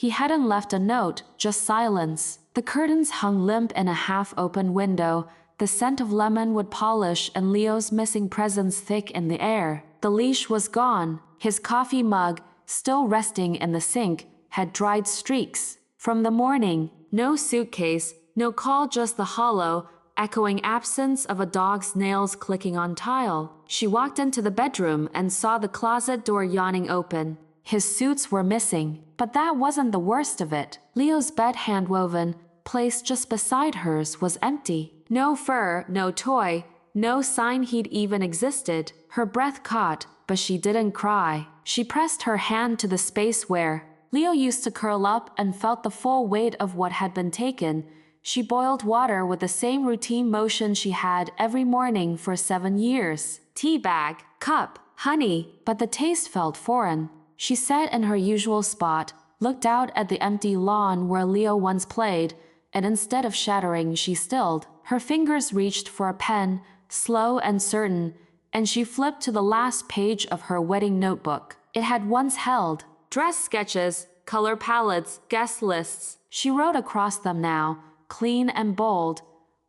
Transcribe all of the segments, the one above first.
He hadn't left a note, just silence. The curtains hung limp in a half-open window, the scent of lemon wood polish and Leo's missing presence thick in the air. The leash was gone. His coffee mug, still resting in the sink, had dried streaks. From the morning, no suitcase, no call, just the hollow, echoing absence of a dog's nails clicking on tile. She walked into the bedroom and saw the closet door yawning open. His suits were missing, but that wasn't the worst of it. Leo's bed, handwoven, placed just beside hers, was empty. No fur, no toy, no sign he'd even existed. Her breath caught, but she didn't cry. She pressed her hand to the space where Leo used to curl up and felt the full weight of what had been taken. She boiled water with the same routine motion she had every morning for 7 years. Tea bag, cup, honey, but the taste felt foreign. She sat in her usual spot, looked out at the empty lawn where Leo once played, and instead of shattering, she stilled. Her fingers reached for a pen, slow and certain, and she flipped to the last page of her wedding notebook. It had once held dress sketches, color palettes, guest lists. She wrote across them now, clean and bold.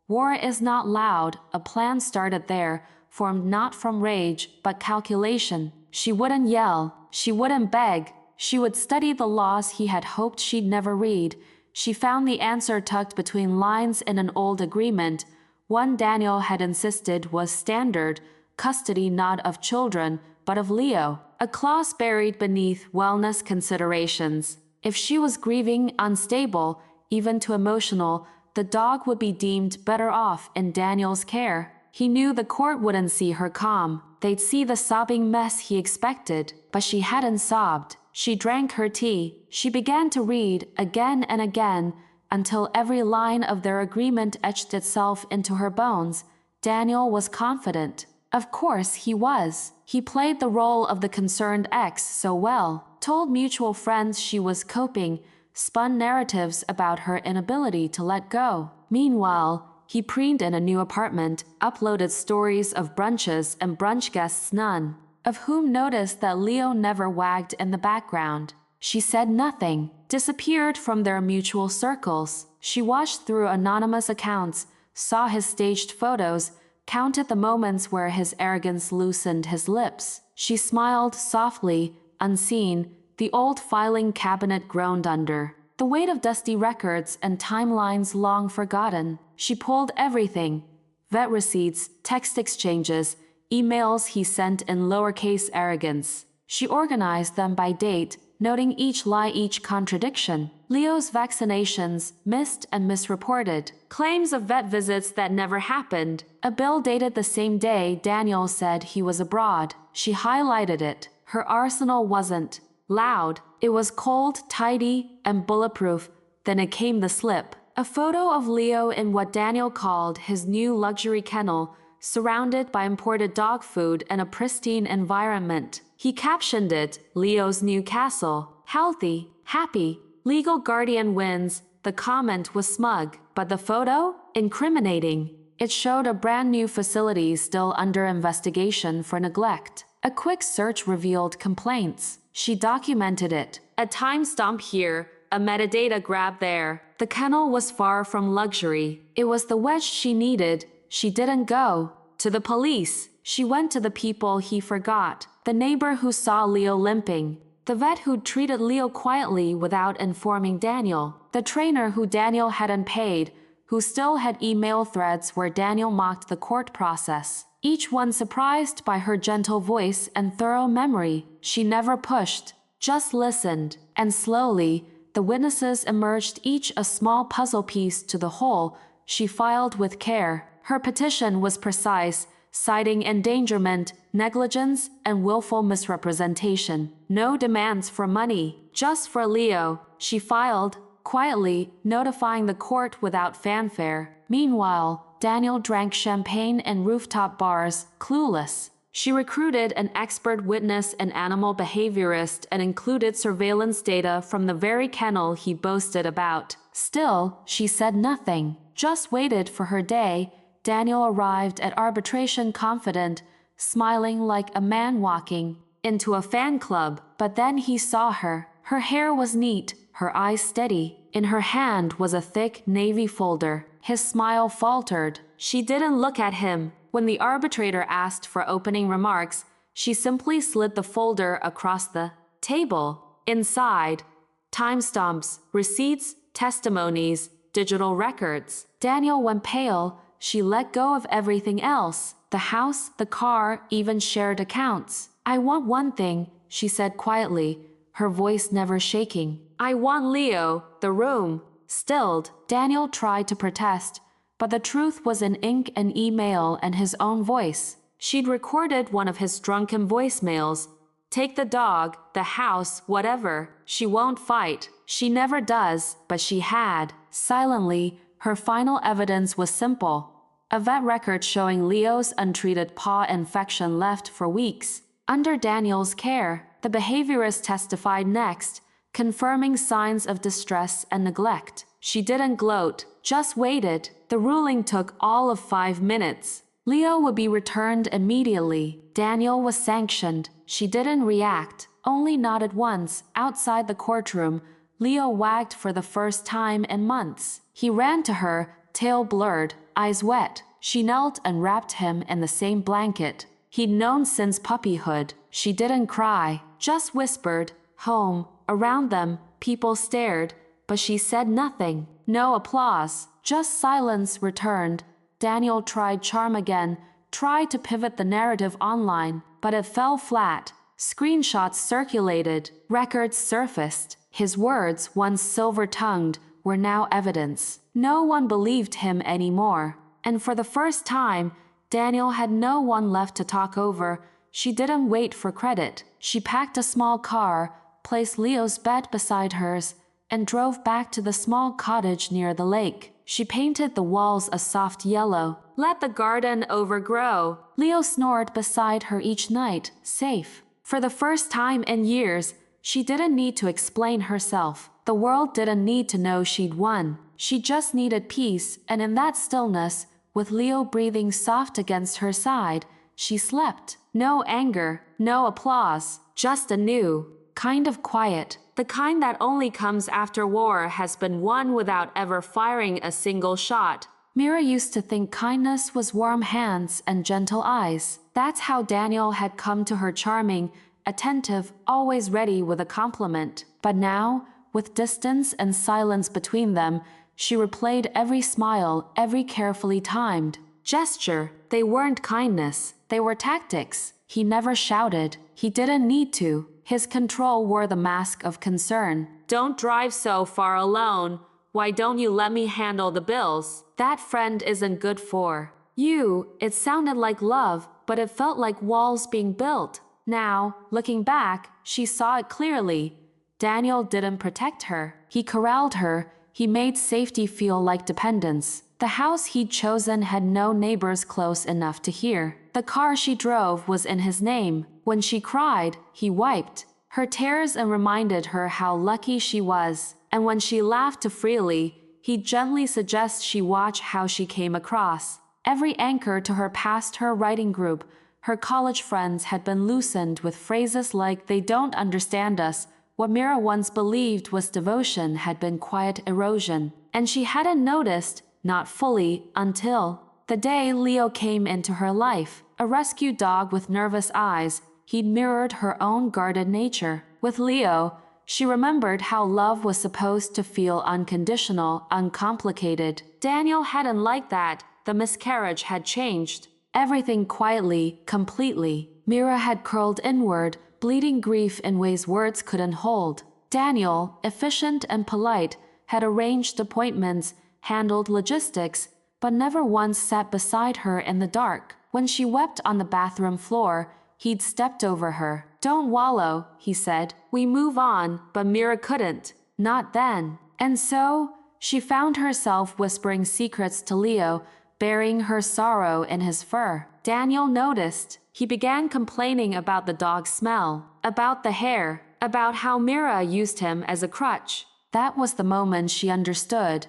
War is not loud. A plan started there, formed not from rage, but calculation. She wouldn't yell. She wouldn't beg. She would study the laws he had hoped she'd never read. She found the answer tucked between lines in an old agreement. One Daniel had insisted was standard, custody not of children, but of Leo. A clause buried beneath wellness considerations. If she was grieving, unstable, even too emotional, the dog would be deemed better off in Daniel's care. He knew the court wouldn't see her calm. They'd see the sobbing mess he expected, but she hadn't sobbed. She drank her tea. She began to read again and again until every line of their agreement etched itself into her bones. Daniel was confident. Of course he was. He played the role of the concerned ex so well, told mutual friends she was coping, spun narratives about her inability to let go. Meanwhile, he preened in a new apartment, uploaded stories of brunches and brunch guests, none of whom noticed that Leo never wagged in the background. She said nothing, disappeared from their mutual circles. She watched through anonymous accounts, saw his staged photos, counted the moments where his arrogance loosened his lips. She smiled softly, unseen. The old filing cabinet groaned under the weight of dusty records and timelines long forgotten. She pulled everything: vet receipts, text exchanges, emails he sent in lowercase arrogance. She organized them by date, noting each lie, each contradiction. Leo's vaccinations, missed and misreported. Claims of vet visits that never happened. A bill dated the same day Daniel said he was abroad. She highlighted it. Her arsenal wasn't loud. It was cold, tidy, and bulletproof. Then it came the slip. A photo of Leo in what Daniel called his new luxury kennel, surrounded by imported dog food and a pristine environment. He captioned it, "Leo's new castle. Healthy, happy, legal guardian wins." The comment was smug, but the photo? Incriminating. It showed a brand new facility still under investigation for neglect. A quick search revealed complaints. She documented it. A timestamp here, a metadata grab there. The kennel was far from luxury. It was the wedge she needed. She didn't go to the police. She went to the people he forgot. The neighbor who saw Leo limping. The vet who'd treated Leo quietly without informing Daniel. The trainer who Daniel hadn't paid, who still had email threads where Daniel mocked the court process. Each one surprised by her gentle voice and thorough memory. She never pushed, just listened. And slowly, the witnesses emerged, each a small puzzle piece to the whole. She filed with care. Her petition was precise, citing endangerment, negligence, and willful misrepresentation. No demands for money, just for Leo. She filed, quietly, notifying the court without fanfare. Meanwhile, Daniel drank champagne in rooftop bars, clueless. She recruited an expert witness and animal behaviorist and included surveillance data from the very kennel he boasted about. Still, she said nothing, just waited for her day. Daniel arrived at arbitration confident, smiling like a man walking into a fan club. But then he saw her. Her hair was neat, her eyes steady. In her hand was a thick navy folder. His smile faltered. She didn't look at him. When the arbitrator asked for opening remarks, she simply slid the folder across the table. Inside, timestamps, receipts, testimonies, digital records. Daniel went pale. She let go of everything else. The house, the car, even shared accounts. "I want one thing," she said quietly, her voice never shaking. "I want Leo." The room stilled. Daniel tried to protest, but the truth was in ink and email and his own voice. She'd recorded one of his drunken voicemails. "Take the dog, the house, whatever. She won't fight. She never does," but she had. Silently, her final evidence was simple. A vet record showing Leo's untreated paw infection left for weeks. Under Daniel's care, the behaviorist testified next, confirming signs of distress and neglect. She didn't gloat, just waited. The ruling took all of 5 minutes. Leo would be returned immediately. Daniel was sanctioned. She didn't react, only nodded once. Outside the courtroom, Leo wagged for the first time in months. He ran to her, tail blurred, eyes wet. She knelt and wrapped him in the same blanket he'd known since puppyhood. She didn't cry, just whispered, "Home." Around them, people stared, but she said nothing. No applause, just silence returned. Daniel tried charm again, tried to pivot the narrative online, but it fell flat. Screenshots circulated, records surfaced. His words, once silver-tongued, were now evidence. No one believed him anymore. And for the first time, Daniel had no one left to talk over. She didn't wait for credit. She packed a small car, placed Leo's bed beside hers, and drove back to the small cottage near the lake. She painted the walls a soft yellow. Let the garden overgrow. Leo snored beside her each night, safe. For the first time in years, she didn't need to explain herself. The world didn't need to know she'd won. She just needed peace, and in that stillness, with Leo breathing soft against her side, she slept. No anger, no applause, just a new kind of quiet. The kind that only comes after war has been won without ever firing a single shot. Mira used to think kindness was warm hands and gentle eyes. That's how Daniel had come to her, charming, attentive, always ready with a compliment. But now, with distance and silence between them, she replayed every smile, every carefully timed gesture. They weren't kindness, they were tactics. He never shouted. He didn't need to. His control wore the mask of concern. "Don't drive so far alone. Why don't you let me handle the bills? That friend isn't good for you." It sounded like love, but it felt like walls being built. Now, looking back, she saw it clearly. Daniel didn't protect her. He corralled her. He made safety feel like dependence. The house he'd chosen had no neighbors close enough to hear. The car she drove was in his name. When she cried, he wiped her tears and reminded her how lucky she was. And when she laughed too freely, he'd gently suggest she watch how she came across. Every anchor to her past, her writing group, her college friends, had been loosened with phrases like, "They don't understand us." What Mira once believed was devotion had been quiet erosion. And she hadn't noticed, not fully, until the day Leo came into her life. A rescue dog with nervous eyes, he'd mirrored her own guarded nature. With Leo, she remembered how love was supposed to feel unconditional, uncomplicated. Daniel hadn't liked that. The miscarriage had changed everything quietly, completely. Mira had curled inward, bleeding grief in ways words couldn't hold. Daniel, efficient and polite, had arranged appointments, handled logistics, but never once sat beside her in the dark. When she wept on the bathroom floor, he'd stepped over her. "Don't wallow," he said. "We move on." But Mira couldn't. Not then. And so, she found herself whispering secrets to Leo, burying her sorrow in his fur. Daniel noticed. He began complaining about the dog's smell, about the hair, about how Mira used him as a crutch. That was the moment she understood.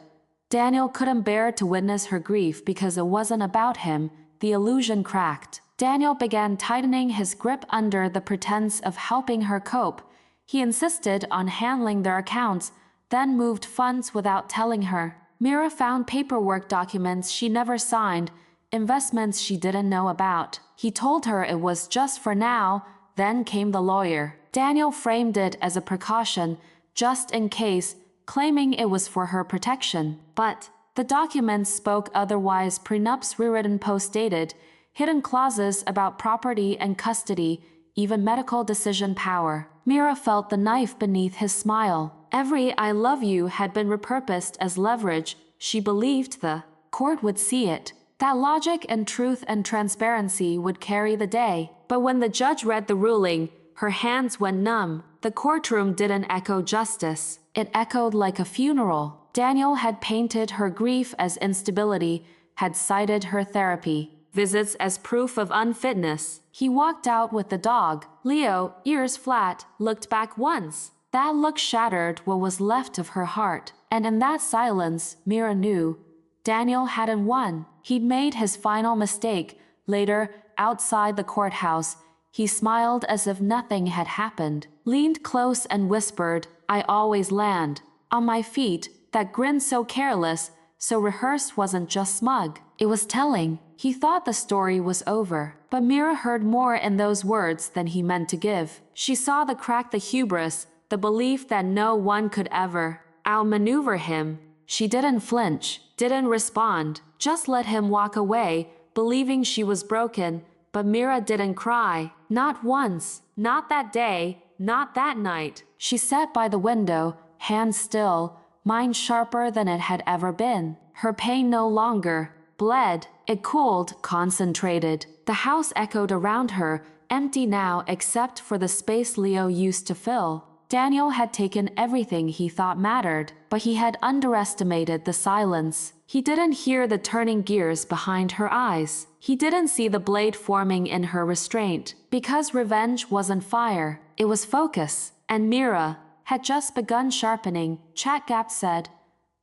Daniel couldn't bear to witness her grief because it wasn't about him. The illusion cracked. Daniel began tightening his grip under the pretense of helping her cope. He insisted on handling their accounts, then moved funds without telling her. Mira found paperwork documents she never signed, investments she didn't know about. He told her it was just for now, then came the lawyer. Daniel framed it as a precaution, just in case, claiming it was for her protection. But the documents spoke otherwise. Prenups rewritten post-dated, hidden clauses about property and custody, even medical decision power. Mira felt the knife beneath his smile. Every "I love you" had been repurposed as leverage. She believed the court would see it, that logic and truth and transparency would carry the day. But when the judge read the ruling, her hands went numb. The courtroom didn't echo justice. It echoed like a funeral. Daniel had painted her grief as instability, had cited her therapy visits as proof of unfitness. He walked out with the dog. Leo, ears flat, looked back once. That look shattered what was left of her heart. And in that silence, Mira knew Daniel hadn't won. He'd made his final mistake. Later, outside the courthouse, he smiled as if nothing had happened, leaned close and whispered, "I always land on my feet." That grin so careless, so rehearsed, wasn't just smug. It was telling. He thought the story was over, but Mira heard more in those words than he meant to give. She saw the crack, the hubris, the belief that no one could ever outmaneuver him. She didn't flinch, didn't respond, just let him walk away, believing she was broken. But Mira didn't cry. Not once. Not that day. Not that night. She sat by the window, hands still, mind sharper than it had ever been. Her pain no longer bled. It cooled, concentrated. The house echoed around her, empty now except for the space Leo used to fill. Daniel had taken everything he thought mattered, but he had underestimated the silence. He didn't hear the turning gears behind her eyes. He didn't see the blade forming in her restraint. Because revenge wasn't fire, it was focus. And Mira had just begun sharpening, Chat Gap said.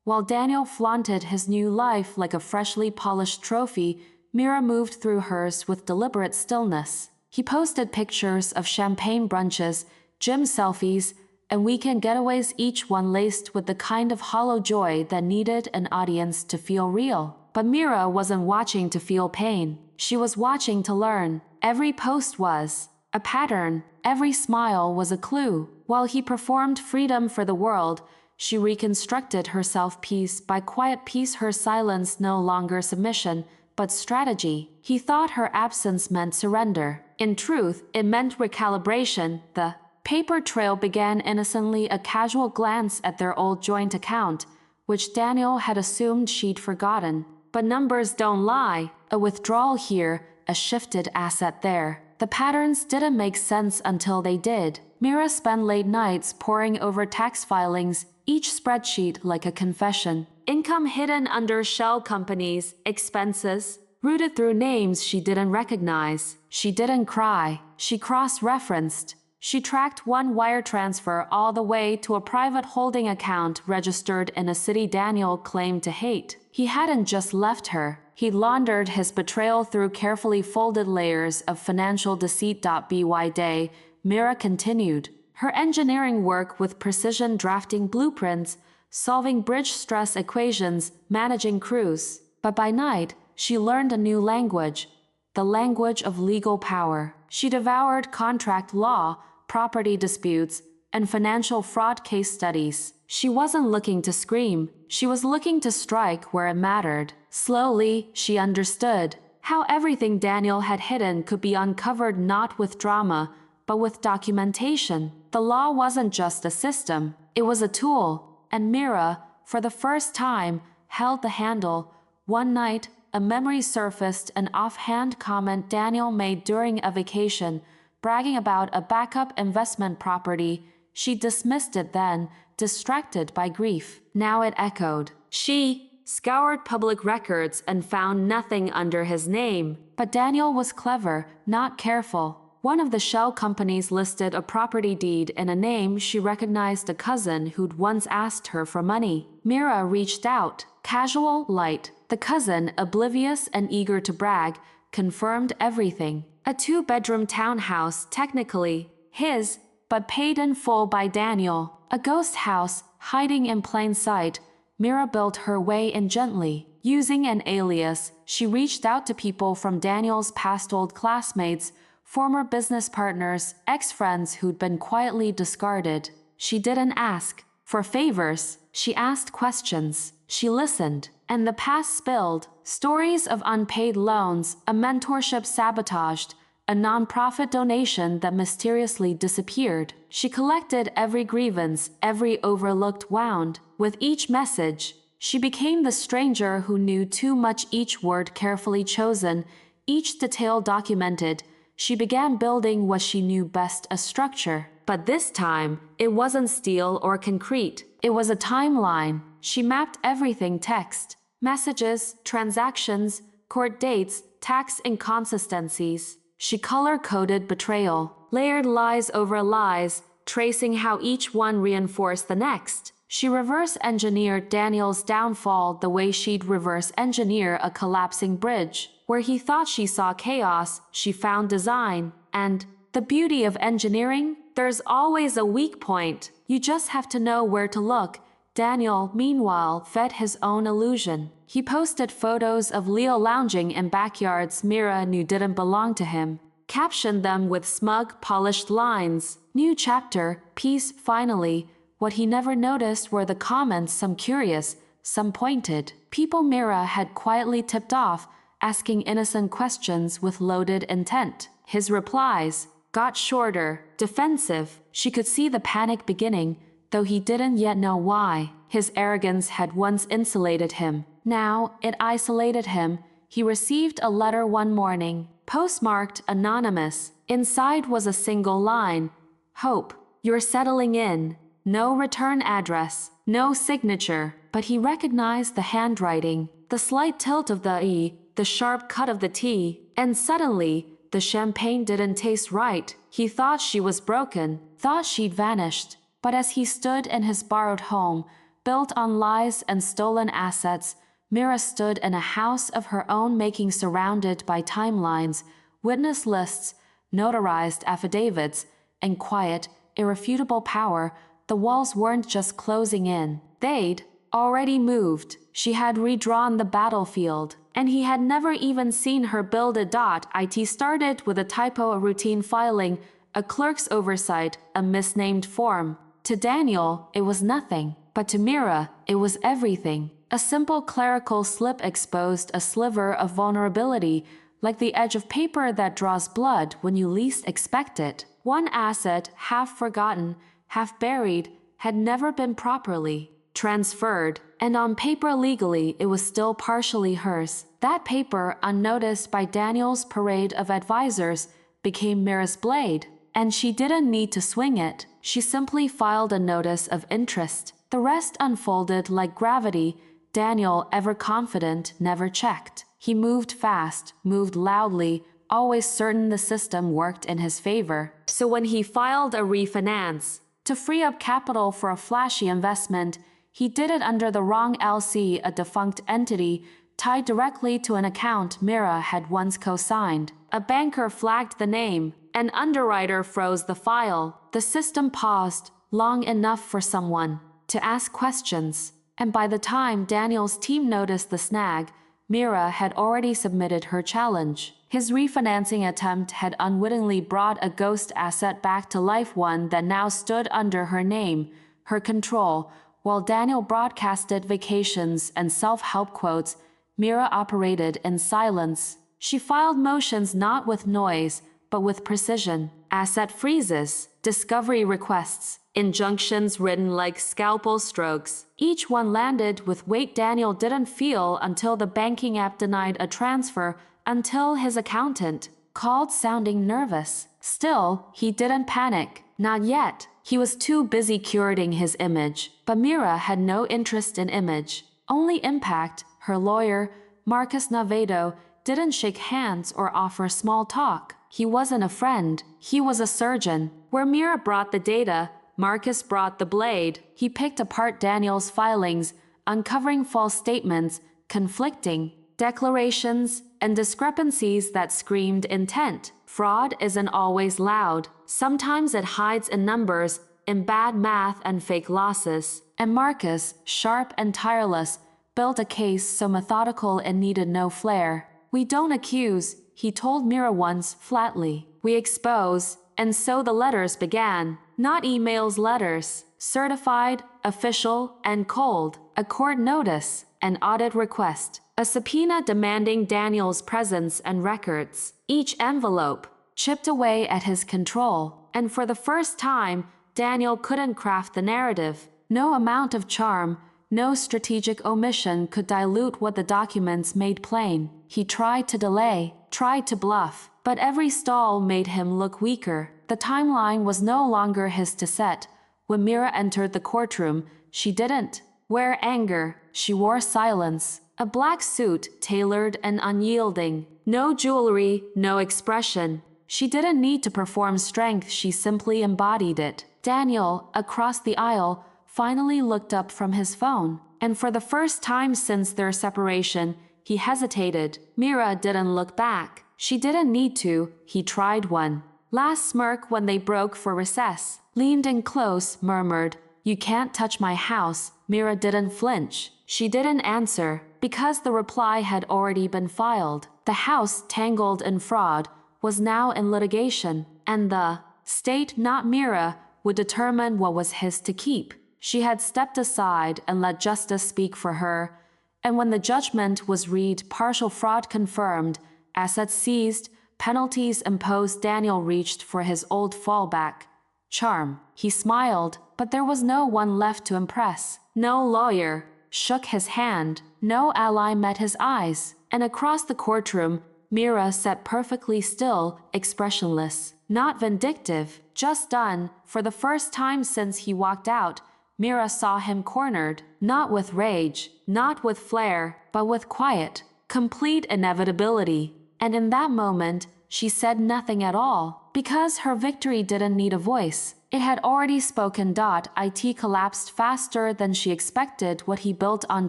While Daniel flaunted his new life like a freshly polished trophy, Mira moved through hers with deliberate stillness. He posted pictures of champagne brunches, gym selfies, and weekend getaways, each one laced with the kind of hollow joy that needed an audience to feel real. But Mira wasn't watching to feel pain. She was watching to learn. Every post was a pattern. Every smile was a clue. While he performed freedom for the world, she reconstructed herself piece by quiet piece, her silence no longer submission, but strategy. He thought her absence meant surrender. In truth, it meant recalibration. The paper trail began innocently, a casual glance at their old joint account, which Daniel had assumed she'd forgotten. But numbers don't lie. A withdrawal here, a shifted asset there. The patterns didn't make sense until they did. Mira spent late nights poring over tax filings, each spreadsheet like a confession. Income hidden under shell companies, expenses routed through names she didn't recognize. She didn't cry. She cross-referenced. She tracked one wire transfer all the way to a private holding account registered in a city Daniel claimed to hate. He hadn't just left her. He laundered his betrayal through carefully folded layers of financial deceit. By day, Mira continued her engineering work with precision, drafting blueprints, solving bridge stress equations, managing crews. But by night, she learned a new language, the language of legal power. She devoured contract law, property disputes, and financial fraud case studies. She wasn't looking to scream. She was looking to strike where it mattered. Slowly, she understood how everything Daniel had hidden could be uncovered, not with drama, but with documentation. The law wasn't just a system, it was a tool. And Mira, for the first time, held the handle. One night, a memory surfaced, an offhand comment Daniel made during a vacation, bragging about a backup investment property. She dismissed it then, distracted by grief. Now it echoed. She scoured public records and found nothing under his name. But Daniel was clever, not careful. One of the shell companies listed a property deed in a name she recognized, a cousin who'd once asked her for money. Mira reached out. Casual, light. The cousin, oblivious and eager to brag, confirmed everything. A 2-bedroom townhouse, technically his, but paid in full by Daniel. A ghost house, hiding in plain sight, Mira built her way in gently. Using an alias, she reached out to people from Daniel's past old classmates, former business partners, ex-friends who'd been quietly discarded. She didn't ask for favors, she asked questions. She listened, and the past spilled. Stories of unpaid loans, a mentorship sabotaged, a nonprofit donation that mysteriously disappeared. She collected every grievance, every overlooked wound. With each message, she became the stranger who knew too much, each word carefully chosen, each detail documented. She began building what she knew best, a structure. But this time, it wasn't steel or concrete. It was a timeline. She mapped everything: text, messages, transactions, court dates, tax inconsistencies. She color-coded betrayal, layered lies over lies, tracing how each one reinforced the next. She reverse-engineered Daniel's downfall the way she'd reverse-engineer a collapsing bridge. Where he thought she saw chaos, she found design. And the beauty of engineering? There's always a weak point. You just have to know where to look. Daniel, meanwhile, fed his own illusion. He posted photos of Leo lounging in backyards Mira knew didn't belong to him, captioned them with smug, polished lines. New chapter, peace, finally. What he never noticed were the comments, some curious, some pointed. People Mira had quietly tipped off, asking innocent questions with loaded intent. His replies got shorter, defensive. She could see the panic beginning, though he didn't yet know why. His arrogance had once insulated him. Now it isolated him. He received a letter one morning, postmarked anonymous. Inside was a single line: "Hope, you're settling in." No return address, no signature, but he recognized the handwriting, the slight tilt of the E, the sharp cut of the T, and suddenly, the champagne didn't taste right. He thought she was broken, thought she'd vanished. But as he stood in his borrowed home, built on lies and stolen assets, Mira stood in a house of her own making, surrounded by timelines, witness lists, notarized affidavits, and quiet, irrefutable power. The walls weren't just closing in. They'd already moved. She had redrawn the battlefield. And he had never even seen her build a dot. It started with a typo, a routine filing, a clerk's oversight, a misnamed form. To Daniel, it was nothing. But to Mira, it was everything. A simple clerical slip exposed a sliver of vulnerability, like the edge of paper that draws blood when you least expect it. One asset, half forgotten, half buried, had never been properly transferred, and on paper legally it was still partially hers. That paper, unnoticed by Daniel's parade of advisors, became Mira's blade, and she didn't need to swing it. She simply filed a notice of interest. The rest unfolded like gravity. Daniel, ever confident, never checked. He moved fast, moved loudly, always certain the system worked in his favor. So when he filed a refinance to free up capital for a flashy investment, he did it under the wrong LC, a defunct entity tied directly to an account Mira had once co-signed. A banker flagged the name. An underwriter froze the file. The system paused long enough for someone to ask questions. And by the time Daniel's team noticed the snag, Mira had already submitted her challenge. His refinancing attempt had unwittingly brought a ghost asset back to life, one that now stood under her name, her control. While Daniel broadcasted vacations and self-help quotes, Mira operated in silence. She filed motions not with noise, but with precision. Asset freezes, discovery requests, injunctions written like scalpel strokes. Each one landed with weight Daniel didn't feel until the banking app denied a transfer, until his accountant called sounding nervous. Still, he didn't panic. Not yet. He was too busy curating his image. But Mira had no interest in image, only impact. Her lawyer, Marcus Navedo, didn't shake hands or offer small talk. He wasn't a friend. He was a surgeon. Where Mira brought the data, Marcus brought the blade. He picked apart Daniel's filings, uncovering false statements, conflicting declarations, and discrepancies that screamed intent. Fraud isn't always loud. Sometimes it hides in numbers, in bad math and fake losses. and Marcus, sharp and tireless, built a case so methodical it needed no flair. "We don't accuse," he told Mira once flatly. "We expose." And so the letters began. Not emails, letters. Certified, official, and cold. A court notice, an audit request, a subpoena demanding Daniel's presence and records. Each envelope chipped away at his control. And for the first time, Daniel couldn't craft the narrative. No amount of charm, no strategic omission could dilute what the documents made plain. He tried to delay, tried to bluff, but every stall made him look weaker. The timeline was no longer his to set. When Mira entered the courtroom, she didn't wear anger, she wore silence. A black suit, tailored and unyielding. No jewelry, no expression. She didn't need to perform strength, she simply embodied it. Daniel, across the aisle, finally looked up from his phone. And for the first time since their separation, he hesitated. Mira didn't look back. She didn't need to, he tried one last smirk when they broke for recess. Leaned in close, murmured, "You can't touch my house." Mira didn't flinch. She didn't answer, because the reply had already been filed. The house, tangled in fraud, was now in litigation, and the state, not Mira, would determine what was his to keep. She had stepped aside and let justice speak for her, and when the judgment was read, partial fraud confirmed, assets seized, penalties imposed, Daniel reached for his old fallback, charm. He smiled, but there was no one left to impress. No lawyer shook his hand, no ally met his eyes, and across the courtroom, Mira sat perfectly still, expressionless. Not vindictive, just done. For the first time since he walked out, Mira saw him cornered, not with rage, not with flair, but with quiet, complete inevitability. And in that moment, she said nothing at all, because her victory didn't need a voice. It had already spoken. It collapsed faster than she expected what he built on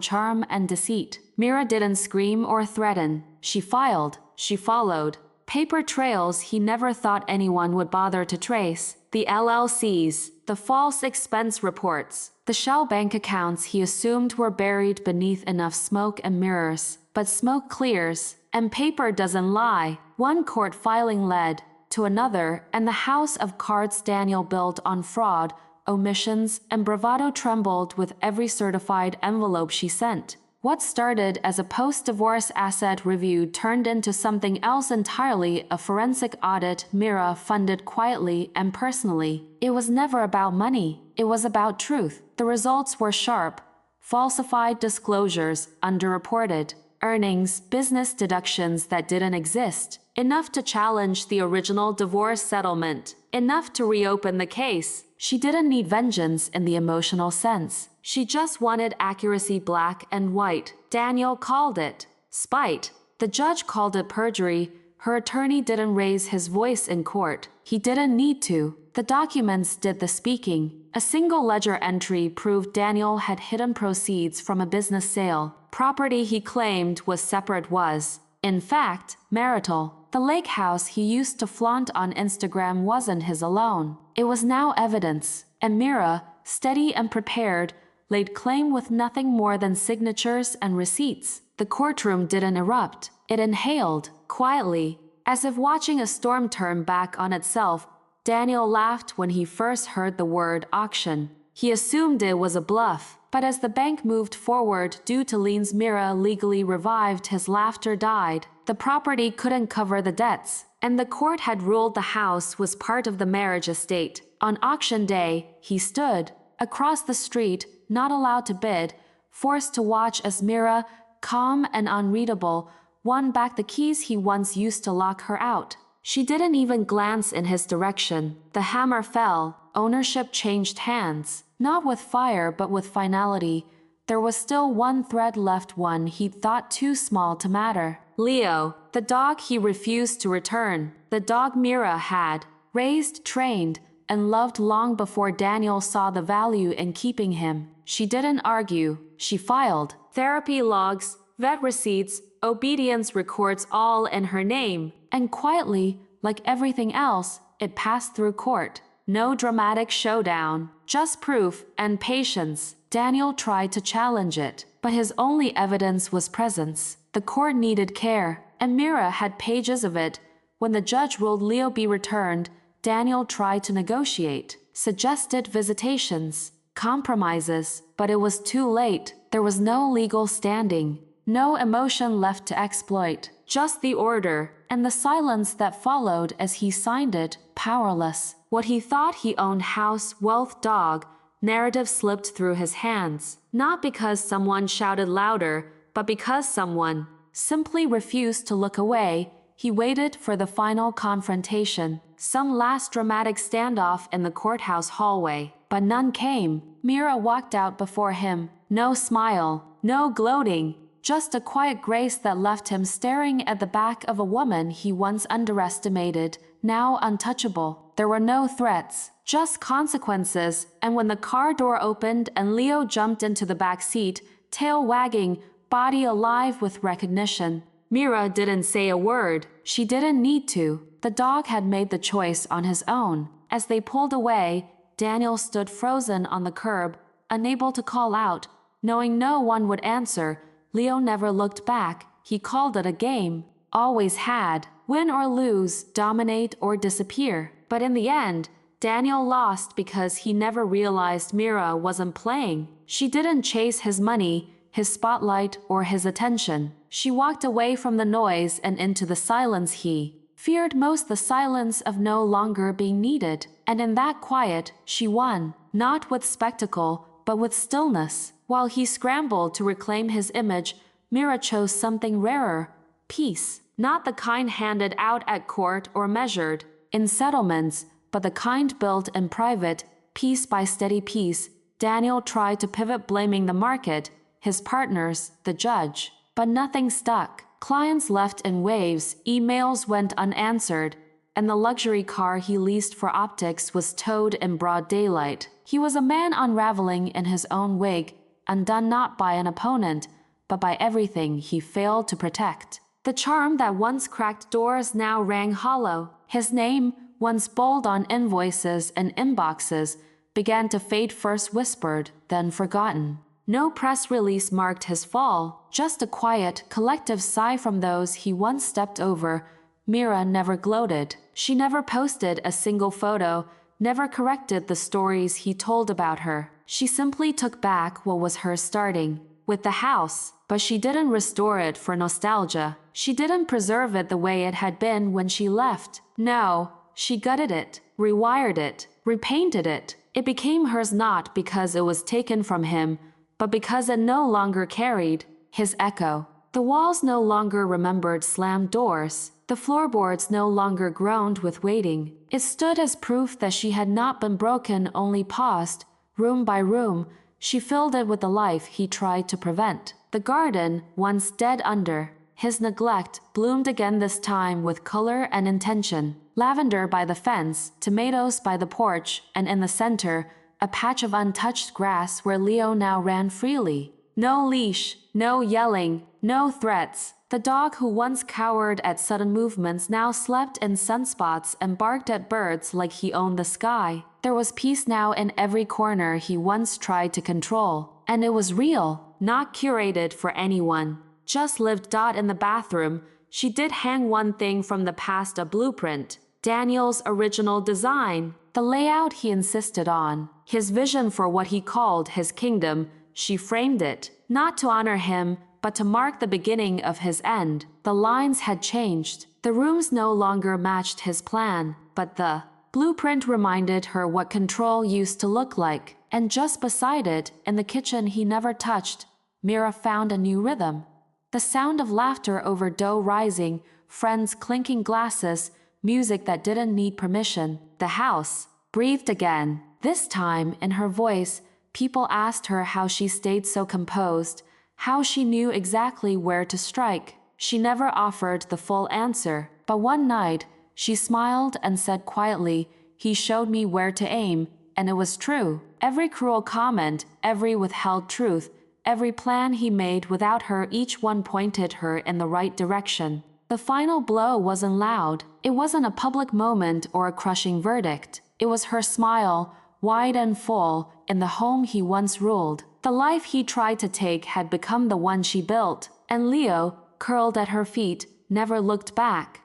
charm and deceit. Mira didn't scream or threaten. She filed, she followed. Paper trails he never thought anyone would bother to trace. The LLCs, the false expense reports, the shell bank accounts he assumed were buried beneath enough smoke and mirrors. But smoke clears, and paper doesn't lie. One court filing led to another, and the house of cards Daniel built on fraud, omissions, and bravado trembled with every certified envelope she sent. What started as a post-divorce asset review turned into something else entirely, a forensic audit Mira funded quietly and personally. It was never about money, it was about truth. The results were sharp, falsified disclosures, underreported earnings, business deductions that didn't exist, enough to challenge the original divorce settlement, enough to reopen the case. She didn't need vengeance in the emotional sense. She just wanted accuracy, black and white. Daniel called it spite. The judge called it perjury. Her attorney didn't raise his voice in court. He didn't need to. The documents did the speaking. A single ledger entry proved Daniel had hidden proceeds from a business sale. Property he claimed was separate was, in fact, marital. The lake house he used to flaunt on Instagram wasn't his alone. It was now evidence, and Mira, steady and prepared, laid claim with nothing more than signatures and receipts. The courtroom didn't erupt. It inhaled, quietly, as if watching a storm turn back on itself. Daniel laughed when he first heard the word auction. He assumed it was a bluff, but as the bank moved forward due to liens Mira legally revived, his laughter died. The property couldn't cover the debts, and the court had ruled the house was part of the marriage estate. On auction day, he stood across the street, not allowed to bid, forced to watch as Mira, calm and unreadable, won back the keys he once used to lock her out. She didn't even glance in his direction. The hammer fell. Ownership changed hands, not with fire but with finality. There was still one thread left, one he'd thought too small to matter. Leo, the dog he refused to return. The dog Mira had raised, trained, and loved long before Daniel saw the value in keeping him. She didn't argue. She filed therapy logs, vet receipts, obedience records, all in her name. And quietly, like everything else, it passed through court. No dramatic showdown, just proof and patience. Daniel tried to challenge it, but his only evidence was presence. The court needed care, and Mira had pages of it. When the judge ruled Leo be returned, Daniel tried to negotiate, suggested visitations, compromises, but it was too late. There was no legal standing, no emotion left to exploit, just the order, and the silence that followed as he signed it, powerless. What he thought he owned, house, wealth, dog, narrative slipped through his hands, not because someone shouted louder, but because someone simply refused to look away. He waited for the final confrontation, some last dramatic standoff in the courthouse hallway, but none came. Mira walked out before him, no smile, no gloating, just a quiet grace that left him staring at the back of a woman he once underestimated, now untouchable. There were no threats, just consequences, and when the car door opened and Leo jumped into the back seat, tail wagging, body alive with recognition, Mira didn't say a word. She didn't need to. The dog had made the choice on his own. As they pulled away, Daniel stood frozen on the curb, unable to call out. Knowing no one would answer, Leo never looked back. He called it a game. Always had. Win or lose, dominate or disappear. But in the end, Daniel lost because he never realized Mira wasn't playing. She didn't chase his money, his spotlight, or his attention. She walked away from the noise and into the silence he feared most, the silence of no longer being needed. And in that quiet, she won, not with spectacle, but with stillness. While he scrambled to reclaim his image, Mira chose something rarer, peace. Not the kind handed out at court or measured in settlements, but the kind built in private, piece by steady piece. Daniel tried to pivot, blaming the market, his partners, the judge. But nothing stuck. Clients left in waves, emails went unanswered, and the luxury car he leased for optics was towed in broad daylight. He was a man unraveling in his own wake, undone not by an opponent, but by everything he failed to protect. The charm that once cracked doors now rang hollow. His name, once bold on invoices and inboxes, began to fade, first whispered, then forgotten. No press release marked his fall, just a quiet, collective sigh from those he once stepped over. Mira never gloated. She never posted a single photo, never corrected the stories he told about her. She simply took back what was hers, starting with the house. But she didn't restore it for nostalgia. She didn't preserve it the way it had been when she left. No, she gutted it, rewired it, repainted it. It became hers not because it was taken from him, but because it no longer carried his echo. The walls no longer remembered slammed doors. The floorboards no longer groaned with waiting. It stood as proof that she had not been broken, only paused. Room by room, she filled it with the life he tried to prevent. The garden, once dead under his neglect, bloomed again, this time with color and intention. Lavender by the fence, tomatoes by the porch, and in the center, a patch of untouched grass where Leo now ran freely. No leash, no yelling, no threats. The dog who once cowered at sudden movements now slept in sunspots and barked at birds like he owned the sky. There was peace now in every corner he once tried to control. And it was real, not curated for anyone. Just lived. In the bathroom, she did hang one thing from the past, a blueprint. Daniel's original design. The layout he insisted on. His vision for what he called his kingdom. She framed it, not to honor him, but to mark the beginning of his end. The lines had changed. The rooms no longer matched his plan, but the blueprint reminded her what control used to look like. And just beside it, in the kitchen he never touched, Mira found a new rhythm. The sound of laughter over dough rising, friends clinking glasses, music that didn't need permission. The house breathed again. This time, in her voice, people asked her how she stayed so composed, how she knew exactly where to strike. She never offered the full answer, but one night, she smiled and said quietly, "He showed me where to aim," and it was true. Every cruel comment, every withheld truth, every plan he made without her, each one pointed her in the right direction. The final blow wasn't loud. It wasn't a public moment or a crushing verdict. It was her smile, wide and full, in the home he once ruled. The life he tried to take had become the one she built, and Leo, curled at her feet, never looked back.